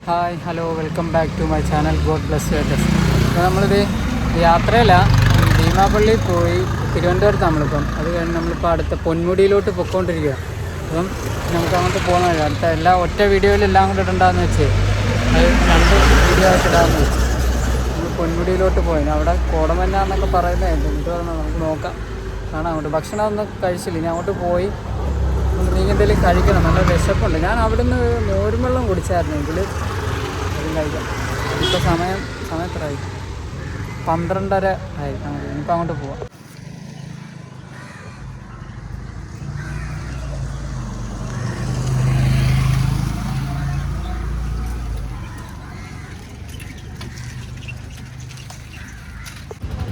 Hi hello welcome back to my channel God bless you. അപ്പോൾ നമ്മളിത് യാത്രയില്ല, ഭീമാപള്ളി പോയി തിരുവനന്തപുരത്ത് നമ്മളിപ്പം. അത് കഴിഞ്ഞ് നമ്മളിപ്പോൾ അടുത്ത പൊന്മുടിയിലോട്ട് പൊയ്ക്കൊണ്ടിരിക്കുക. അപ്പം നമുക്ക് അങ്ങോട്ട് പോകുന്നില്ല, അടുത്ത എല്ലാം ഒറ്റ വീഡിയോയിലെല്ലാം കൂടെ ഇടണ്ടാന്ന് വെച്ച് അത് 2 വീഡിയോ ആയിട്ട് ഇടാമെന്ന് വെച്ചു. നമ്മൾ പൊന്മുടിയിലോട്ട് പോയി. അവിടെ കോടമഞ്ഞ എന്നൊക്കെ പറയുന്നത് എന്ത് പറഞ്ഞാൽ നമുക്ക് നോക്കാം, കാണാം. അങ്ങോട്ട് ഭക്ഷണം ഒന്നും കഴിച്ചില്ല, ഇനി അങ്ങോട്ട് പോയി നീ എന്തെങ്കിലും കഴിക്കണം, നല്ല വിശപ്പുണ്ട്. ഞാൻ അവിടുന്ന് മോരും വെള്ളം കുടിച്ചായിരുന്നു, എങ്കിൽ അതും കഴിക്കാം. ഇപ്പോൾ സമയത്രായി 12:30 ആയി. ഇനിയിപ്പോൾ അങ്ങോട്ട് പോവാം.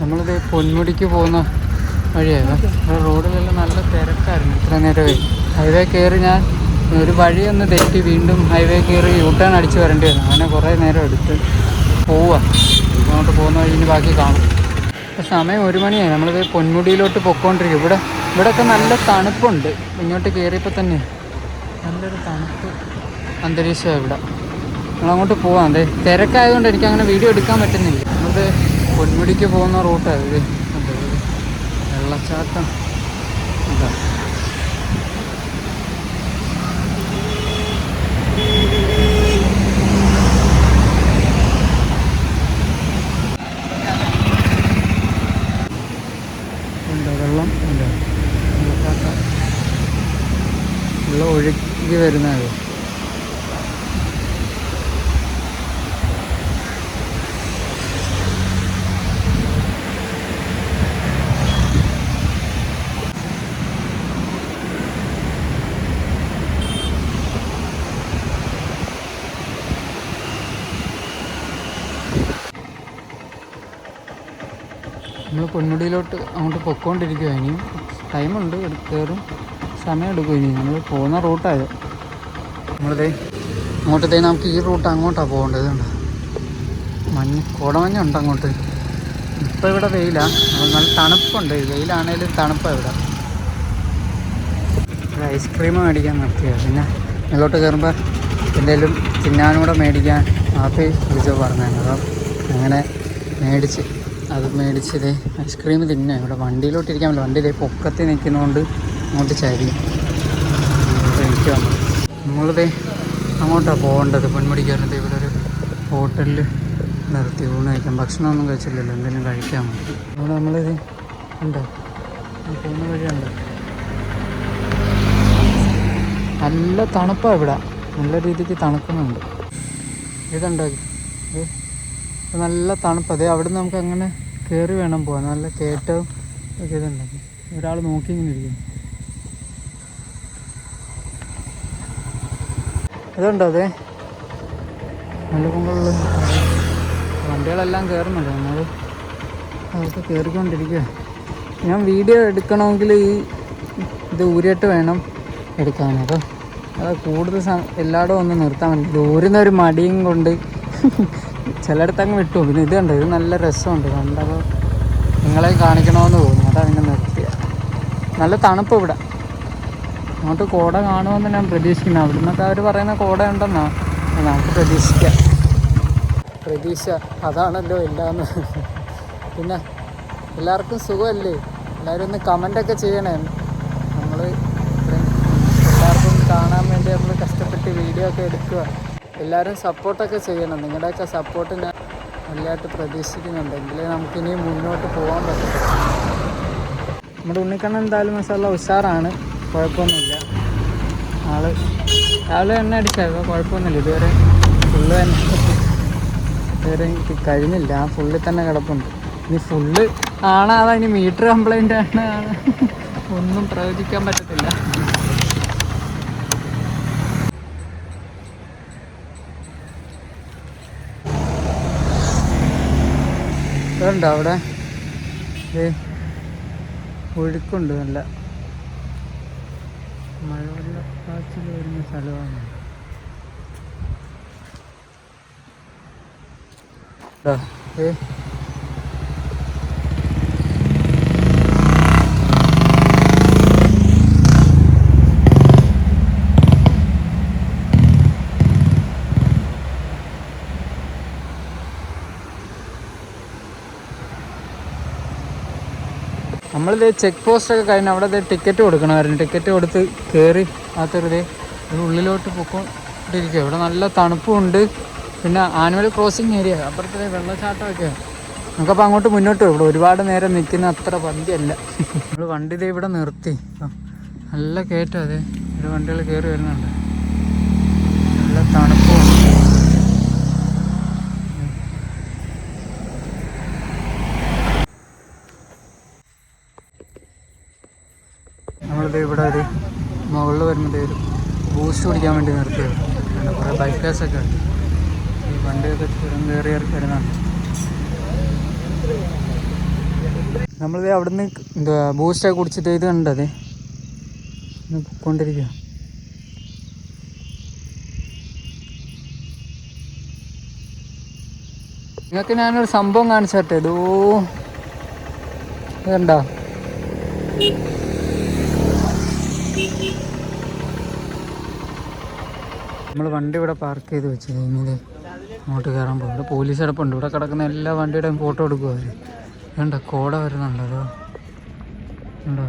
നമ്മളിത് പൊന്മുടിക്ക് പോകുന്ന വഴിയായിരുന്നു. റോഡിലെല്ലാം നല്ല തിരക്കായിരുന്നു ഇത്ര നേരമേ. ഹൈവേ കയറി ഞാൻ ഒരു വഴിയൊന്ന് തെറ്റി വീണ്ടും ഹൈവേ കയറി യൂട്ടേൺ അടിച്ച് വരേണ്ടി വന്നു. അങ്ങനെ കുറേ നേരം എടുത്ത് പോവുക. അങ്ങോട്ട് പോകുന്ന വഴി ഇനി ബാക്കി കാണും. ഇപ്പോൾ സമയം 1 മണിയായി. നമ്മളിത് പൊന്മുടിയിലോട്ട് പൊയ്ക്കൊണ്ടിരിക്കും. ഇവിടെയൊക്കെ നല്ല തണുപ്പുണ്ട്. ഇങ്ങോട്ട് കയറിയപ്പോൾ തന്നെ നല്ലൊരു തണുപ്പ് അന്തരീക്ഷമാണ് ഇവിടെ. നമ്മളങ്ങോട്ട് പോവാം. അതെ, തിരക്കായതുകൊണ്ട് എനിക്കങ്ങനെ വീഡിയോ എടുക്കാൻ പറ്റുന്നില്ല. നമ്മളിത് പൊന്മുടിക്ക് പോകുന്ന റൂട്ടാണ് ഇത്. വെള്ളച്ചാട്ടം ഇതാ. വെള്ളം ഇല്ല, വെള്ളച്ചാട്ടം വെള്ളം ഒഴുകി വരുന്നത്. നമ്മൾ പൊന്മുടിയിലോട്ട് അങ്ങോട്ട് പൊയ്ക്കൊണ്ടിരിക്കുക. ഇനിയും ടൈമുണ്ട്, കയറും സമയം എടുക്കും. ഇനി നമ്മൾ പോകുന്ന റൂട്ടായത്. നമ്മളിതേ അങ്ങോട്ടത്തേ നമുക്ക് ഈ റൂട്ട് അങ്ങോട്ടാണ് പോകേണ്ടതുണ്ട്. കോടമഞ്ഞുണ്ട് അങ്ങോട്ട്. ഇപ്പോൾ ഇവിടെ വെയിലാണ്, നല്ല തണുപ്പുണ്ട്. വെയിലാണേലും തണുപ്പാണ് ഇവിടെ. ഒരു ഐസ്ക്രീം മേടിക്കാൻ നിർത്തിയത്. പിന്നെ ഇങ്ങോട്ട് കയറുമ്പോൾ എന്തെങ്കിലും തിന്നാനൂടെ മേടിക്കാൻ ആപ്പി വിളിച്ചോ പറഞ്ഞായിരുന്നു. അപ്പം അങ്ങനെ മേടിച്ചതേ ഐസ്ക്രീം തിന്നാം. ഇവിടെ വണ്ടിയിലോട്ട് ഇരിക്കാൻ പറ്റില്ല, വണ്ടി ഇതേ പൊക്കത്തിൽ നിൽക്കുന്നതുകൊണ്ട് അങ്ങോട്ട് ചരിയും. എനിക്ക് വന്നു. നമ്മളിതേ അങ്ങോട്ടാണ് പോകേണ്ടത്. പൊന്മുടിക്കകത്ത് ഇവിടെ ഒരു ഹോട്ടലിൽ നിർത്തി ഊണ് കഴിക്കാം. ഭക്ഷണമൊന്നും കഴിച്ചില്ലല്ലോ, എന്തെങ്കിലും കഴിക്കാൻ മതി. അവിടെ നമ്മളിത് ഉണ്ടോ പോകുന്ന വഴിയുണ്ട്. നല്ല തണുപ്പാണ് ഇവിടെ, നല്ല രീതിക്ക് തണുക്കുന്നുണ്ട്. ഇതുണ്ടോ ഇത് നല്ല തണുപ്പ്. അതേ അവിടെ നിന്ന് നമുക്ക് അങ്ങനെ കയറി വേണം പോകാൻ. നല്ല കയറ്റവും ഒക്കെ ഇതുണ്ട്. ഒരാൾ നോക്കി ഇങ്ങനെ ഇരിക്കുന്നു. ഇതുണ്ടോ അതെ, നല്ല പൊങ്കുള്ള വണ്ടികളെല്ലാം കയറുന്നുണ്ട്. നമ്മൾ അതൊക്കെ കയറിക്കൊണ്ടിരിക്കുക. ഞാൻ വീഡിയോ എടുക്കണമെങ്കിൽ ഇത് ഊരിയിട്ട് വേണം എടുക്കാൻ. അപ്പോൾ അത് കൂടുതൽ എല്ലായിടും ഒന്ന് നിർത്താൻ പറ്റില്ല. ദൂരുന്നൊരു മടിയും കൊണ്ട് ചിലയിടത്ത് അങ്ങ് വിട്ടു. പിന്നെ ഇത് കണ്ടോ, ഇത് നല്ല രസമുണ്ട്. കണ്ടപ്പോൾ നിങ്ങളെ കാണിക്കണമെന്ന് തോന്നി, അതാണ് പിന്നെ നിർത്തിയ. നല്ല തണുപ്പ് ഇവിടെ. അങ്ങോട്ട് കോട കാണുമെന്ന് ഞാൻ പ്രതീക്ഷിക്കുന്നു. അവിടെ നിന്നൊക്കെ അവർ പറയുന്ന കോട ഉണ്ടെന്നാണ് നമുക്ക് പ്രതീക്ഷ അതാണല്ലോ എല്ലാന്ന്. പിന്നെ എല്ലാവർക്കും സുഖമല്ലേ? എല്ലാവരും ഒന്ന് കമൻ്റൊക്കെ ചെയ്യണേ. നമ്മൾ എല്ലാവർക്കും കാണാൻ വേണ്ടി നമ്മൾ കഷ്ടപ്പെട്ട് വീഡിയോ ഒക്കെ എടുക്കുക. എല്ലാവരും സപ്പോർട്ടൊക്കെ ചെയ്യണം. നിങ്ങളുടെയൊക്കെ സപ്പോർട്ട് ഞാൻ നല്ലതായിട്ട് പ്രതീക്ഷിക്കുന്നുണ്ട്. എങ്കിലേ നമുക്കിനി മുന്നോട്ട് പോകാൻ പറ്റും. നമ്മുടെ ഉണ്ണിക്കണ്ണൻ എന്തായാലും മസാല ഉഷാറാണ്, കുഴപ്പമൊന്നുമില്ല. രാവിലെ എണ്ണ അടിച്ചാൽ കുഴപ്പമൊന്നുമില്ല. ഇതുവരെ എനിക്ക് കഴിഞ്ഞില്ല. ആ ഫുള്ളിൽ തന്നെ കിടപ്പുണ്ട്. ഇനി ഫുള്ള് ആണാതാ, ഇനി മീറ്റർ കംപ്ലൈൻ്റ് ആണ്, ഒന്നും പ്രവചിക്കാൻ പറ്റത്തില്ല. ഇതുണ്ടോ അവിടെ ഒഴുക്കുണ്ട്, നല്ല മഴവെള്ളപ്പാച്ചിൽ വരുന്ന സ്ഥലമാണ്. നമ്മളിത് ചെക്ക് പോസ്റ്റൊക്കെ കഴിഞ്ഞ് അവിടെ ടിക്കറ്റ് കൊടുക്കണമായിരുന്നു. ടിക്കറ്റ് കൊടുത്ത് കയറി അകത്തൊരു ഉള്ളിലോട്ട് പൊക്കോണ്ടിരിക്കുക. ഇവിടെ നല്ല തണുപ്പുമുണ്ട്. പിന്നെ ആനുവൽ ക്രോസിങ് ഏരിയ, അപ്പുറത്തെ വെള്ളച്ചാട്ടമൊക്കെ. നമുക്കപ്പോൾ അങ്ങോട്ട് മുന്നോട്ട് പോകും. ഇവിടെ ഒരുപാട് നേരം നിൽക്കുന്ന അത്ര പന്തിയല്ല. നമ്മൾ വണ്ടി ഇതേ ഇവിടെ നിർത്തി. നല്ല കയറ്റം. അതെ, ഇവിടെ വണ്ടികൾ കയറി വരുന്നുണ്ട്. നല്ല തണുപ്പും. നമ്മളിത് ഇവിടെ ഒരു മുകളിൽ വരുമ്പോൾ ഒരു ബൂസ്റ്റ് കുടിക്കാൻ വേണ്ടി നിർത്തിയത്. കുറേ ബൈക്കേഴ്സൊക്കെ ഉണ്ട്. ഈ വണ്ടിയൊക്കെ ചുരം കയറി വരുന്നുണ്ട്. നമ്മളിത് അവിടുന്ന് എന്തുവാ ബൂസ്റ്റൊക്കെ കുടിച്ചിട്ട് ഇത് കണ്ടതേ പൊയ്ക്കൊണ്ടിരിക്കുക. നിങ്ങൾക്ക് ഞാനൊരു സംഭവം കാണിച്ചട്ടെ. ഇതുണ്ടോ? നമ്മൾ വണ്ടി ഇവിടെ പാർക്ക് ചെയ്ത് വെച്ച് കഴിഞ്ഞാൽ അങ്ങോട്ട് കയറാൻ പോകും. ഇവിടെ പോലീസ് കിടപ്പുണ്ട്. ഇവിടെ കിടക്കുന്ന എല്ലാ വണ്ടിയുടെയും ഫോട്ടോ എടുക്കും അവർ. വേണ്ട കോട വരുന്നുണ്ട്. അതോ ഉണ്ടോ?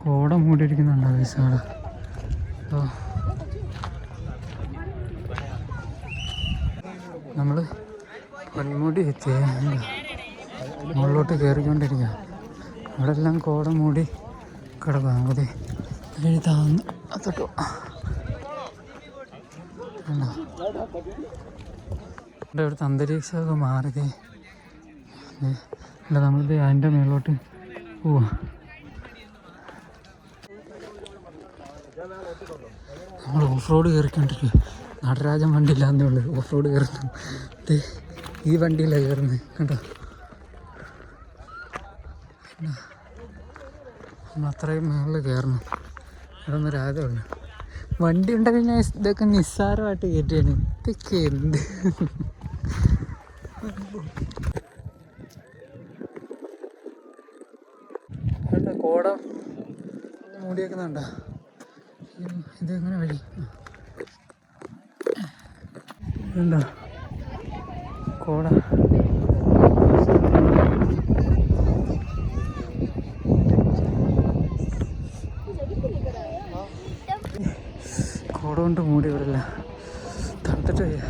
കോട മൂടിയിരിക്കുന്നുണ്ടോ വിസയുടെ? അപ്പോൾ നമ്മൾ പൊന്മുടി എത്തി. മുകളിലോട്ട് കയറിക്കൊണ്ടിരിക്കുക. അവിടെ എല്ലാം കോട മൂടി കിടക്കുക. നമുക്ക് എഴുതാന്ന് അത്തോട്ടോ ഇവിടുത്തെ അന്തരീക്ഷമൊക്കെ മാറിയതേ. അല്ല, നമ്മളിത് അതിൻ്റെ മേലോട്ട് പോവാ. നമ്മൾ ഓഫ് റോഡ് കയറിക്കൊണ്ടിരിക്കുക. നടരാജൻ വണ്ടി ഇല്ലാന്നേ ഉള്ളൂ. ഓഫ് റോഡ് കയറുന്നു. ഈ വണ്ടിയിലാണ് കയറുന്നത്. കേട്ടോ, നമ്മൾ അത്രയും മുകളിൽ കയറണം. ഇവിടെ ഒന്ന് രാജമുള്ളൂ. വണ്ടി ഉണ്ടെങ്കിൽ ഞാൻ ഇതൊക്കെ നിസ്സാരമായിട്ട് കയറ്റിയാണ്. ഇതൊക്കെ എന്ത് കോട മൂടിയേക്കുന്നുണ്ടോ? ഇതെങ്ങനെ വഴി ഉണ്ടോ? കോട കോട കൊണ്ട് മൂടി. ഇവിടെല്ല തണുത്തിട്ട് വയ്യ.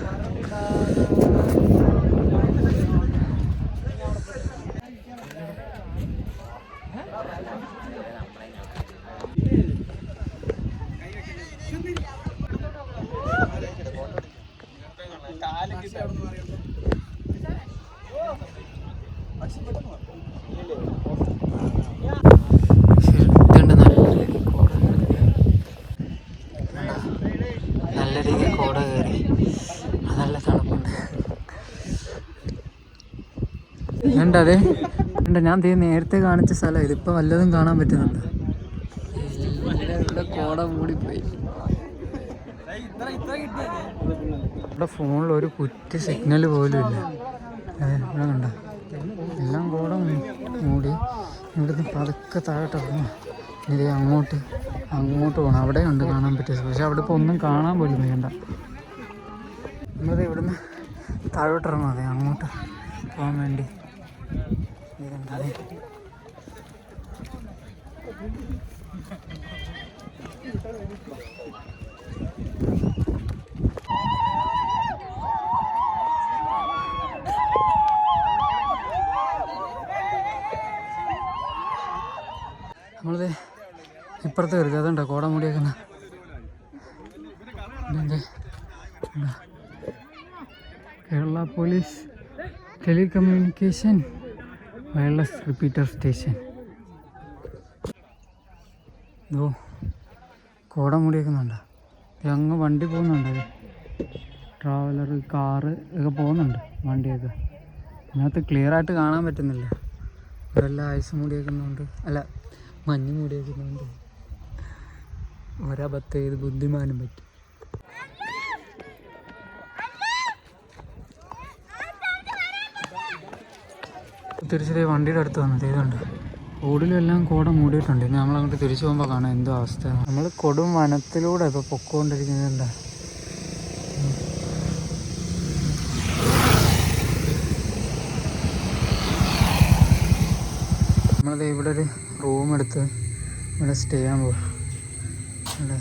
നല്ല രീതിയിൽ കോട കയറി. നല്ല തണുപ്പുണ്ട്. ഉണ്ടതേ ഉണ്ട്. ഞാൻ നേരത്തെ കാണിച്ച സ്ഥലം ഇതിപ്പോൾ വല്ലതും കാണാൻ പറ്റുന്നുണ്ട്. ഇവിടെ കോട മൂടിപ്പോയി. ഇവിടെ ഫോണിൽ ഒരു കുറ്റി സിഗ്നൽ പോലും ഇല്ല. ഇവിടെ കണ്ടോ, എല്ലാം കോട മൂടി. ഇവിടുന്ന് പതുക്കെ താഴോട്ട് ഇറങ്ങും. ഇത് അങ്ങോട്ട് പോകണം. അവിടെ ഉണ്ട് കാണാൻ പറ്റിയത്. പക്ഷെ അവിടെ ഇപ്പോൾ ഒന്നും കാണാൻ പോലും വേണ്ട. നമ്മളത് ഇവിടുന്ന് താഴോട്ട് ഇറങ്ങും. അതെ, അങ്ങോട്ട് പോകാൻ വേണ്ടി. ഇതെന്താ നമ്മളത് ഇപ്പുറത്ത് കയറി. അതുണ്ടോ കോട മൂടിയേക്കുന്ന? Kerala police telecommunication wireless repeater station. ഇതോ കോട മൂടിയേക്കുന്നുണ്ടോ? അങ്ങ് വണ്ടി പോകുന്നുണ്ട്. ട്രാവലർ, കാറ് ഒക്കെ പോകുന്നുണ്ട്. വണ്ടിയൊക്കെ അതിനകത്ത് ക്ലിയറായിട്ട് കാണാൻ പറ്റുന്നില്ല. ഇവിടെ എല്ലാം ഐസ് മൂടിയേക്കുന്നുണ്ട്. അല്ല, മഞ്ഞ് മൂടിയേക്കുന്നുണ്ട്. ഒരബദ്ധം ചെയ്ത് ബുദ്ധിമാനും പറ്റും. തിരിച്ചതേ വണ്ടിയുടെ അടുത്ത് വന്നത്. ഇതുണ്ട്, റോഡിലും എല്ലാം കോട മൂടിയിട്ടുണ്ട്. ഇനി നമ്മളങ്ങോട്ട് തിരിച്ചു പോകുമ്പോൾ കാണാം എന്തോ അവസ്ഥ. നമ്മൾ കൊടും വനത്തിലൂടെ ഇപ്പോൾ പൊക്കോണ്ടിരിക്കുന്നുണ്ട്. ഇവിടെ ഒരു റൂം എടുത്ത് ഇവിടെ സ്റ്റേ ചെയ്യാൻ പോകും. ഇവിടെ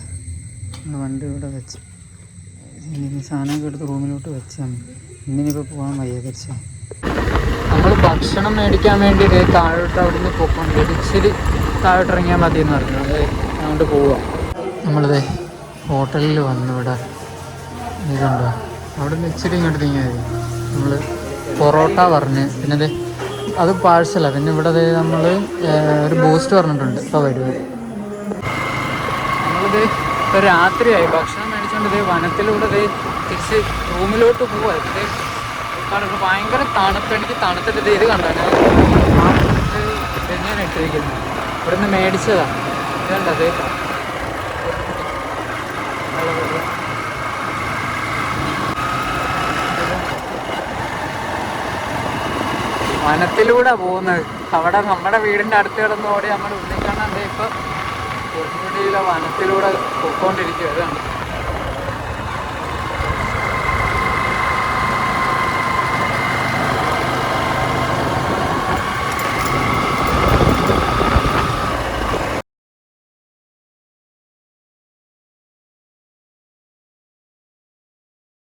വണ്ടി ഇവിടെ വെച്ച് ഇനി സാധനമൊക്കെ എടുത്ത് റൂമിലോട്ട് വെച്ചാൽ മതി. ഇന്നിനിപ്പോൾ പോകാൻ വയ്യ തിരിച്ച്. നമ്മൾ ഭക്ഷണം മേടിക്കാൻ വേണ്ടിയിട്ട് താഴോട്ട് അവിടെ നിന്ന് പോയിക്കൊണ്ട് ഇച്ചിരി താഴോട്ട് ഇറങ്ങിയാൽ മതി എന്ന് പറഞ്ഞു. അത് അങ്ങോട്ട് പോവാം. നമ്മളിത് ഹോട്ടലിൽ വന്നു. ഇവിടെ ഇതുണ്ടോ, അവിടെ നിന്ന് ഇച്ചിരി ഇങ്ങോട്ട് നീങ്ങിയാൽ മതി. നമ്മൾ പൊറോട്ട പറഞ്ഞ് പിന്നെ അത് പാഴ്സലാണ്. പിന്നെ ഇവിടെ നമ്മൾ ഒരു ബൂസ്റ്റ് പറഞ്ഞിട്ടുണ്ട്. ഇപ്പോൾ വരുന്നത് നമ്മളിത് ഇപ്പോൾ രാത്രിയായി. ഭക്ഷണം മേടിച്ചുകൊണ്ട് വനത്തിലൂടെ തിരിച്ച് റൂമിലോട്ട് പോവാം. കാരണം ഭയങ്കര തണുപ്പ്. എനിക്ക് തണുത്തിട്ട് ഇത് കണ്ടാണ് തന്നെയാണ് ഇട്ടിരിക്കുന്നത്. ഇവിടെ നിന്ന് മേടിച്ചതാണ്. ഇതുണ്ടത് വനത്തിലൂടെ പോകുന്നത്. അവിടെ നമ്മുടെ വീടിൻ്റെ അടുത്ത് കിടന്ന് ഓടി നമ്മുടെ ഉള്ളിൽ കാണാണ്ട് ഇപ്പം പൊന്മുടിയിലെ വനത്തിലൂടെ പോയിക്കൊണ്ടിരിക്കുക. അതാണ്